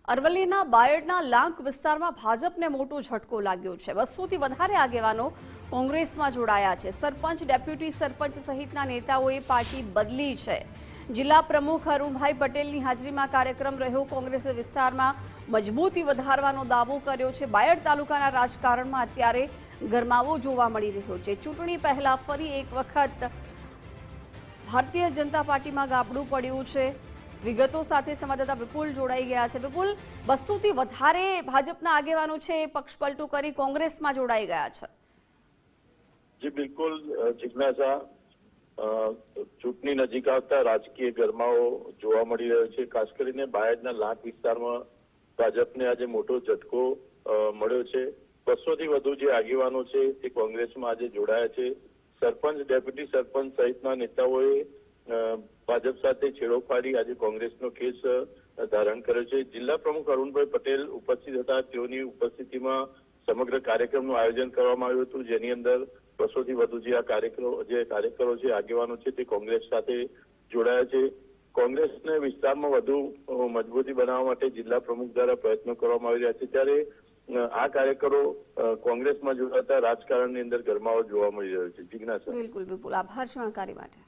અરવલ્લીના બાયડના લાંક વિસ્તારમાં ભાજપને મોટો ઝટકો લાગ્યો છે। 200 થી વધારે આગેવાનો કોંગ્રેસમાં જોડાયા છે। સરપંચ, ડેપ્યુટી સરપંચ સહિતના નેતાઓએ પાર્ટી બદલી છે। જિલ્લા પ્રમુખ અરુણભાઈ પટેલની હાજરીમાં કાર્યક્રમ રહ્યો। કોંગ્રેસે વિસ્તારમાં મજબૂતી વધારવાનો દાવો કર્યો છે। બાયડ તાલુકાના રાજકારણમાં અત્યારે ગરમાવો જોવા મળી રહ્યો છે। ચૂંટણી પહેલા ફરી એક વખત ભારતીય જનતા પાર્ટીમાં ગાબડું પડ્યું છે। વિગતો સાથે સંવાદદાતા વિપુલ જોડાઈ ગયા છે। વિપુલ, 200 થી વધારે ભાજપના આગેવાનો છે એ પક્ષ પલટું કરી કોંગ્રેસમાં જોડાઈ ગયા છે। જી બિલકુલ જિજ્ઞાસા, ચૂંટણી નજીક આવતા રાજકીય ગરમાવો જોવા મળી રહ્યો છે। ખાસ કરીને બાયડના લાંક વિસ્તારમાં ભાજપને આજે મોટો ઝટકો મળ્યો છે। 200 થી વધુ જે આગેવાનો છે તે કોંગ્રેસમાં આજે જોડાયા છે। સરપંચ, ડેપ્યુટી સરપંચ સહિતના નેતાઓએ ભાજપ સાથે છેડો ફાડી આજે કોંગ્રેસનો કેસ ધારણ કર્યો છે। જિલ્લા પ્રમુખ અરુણભાઈ પટેલ ઉપસ્થિત હતા। તેઓની ઉપસ્થિતિમાં સમગ્ર કાર્યક્રમનું આયોજન કરવામાં આવ્યું હતું, જેની અંદર 200 થી વધુ જે કાર્યકરો છે, આગેવાનો છે, તે કોંગ્રેસ સાથે જોડાયા છે। કોંગ્રેસને વિસ્તારમાં વધુ મજબૂતી બનાવવા માટે જિલ્લા પ્રમુખ દ્વારા પ્રયત્નો કરવામાં આવી રહ્યા છે, ત્યારે આ કાર્યકરો કોંગ્રેસમાં જોડાતા રાજકારણની અંદર ગરમાવો જોવા મળી રહ્યો છે। જિજ્ઞાસા, બિલકુલ વિપુલ, આભાર જાણકારી માટે।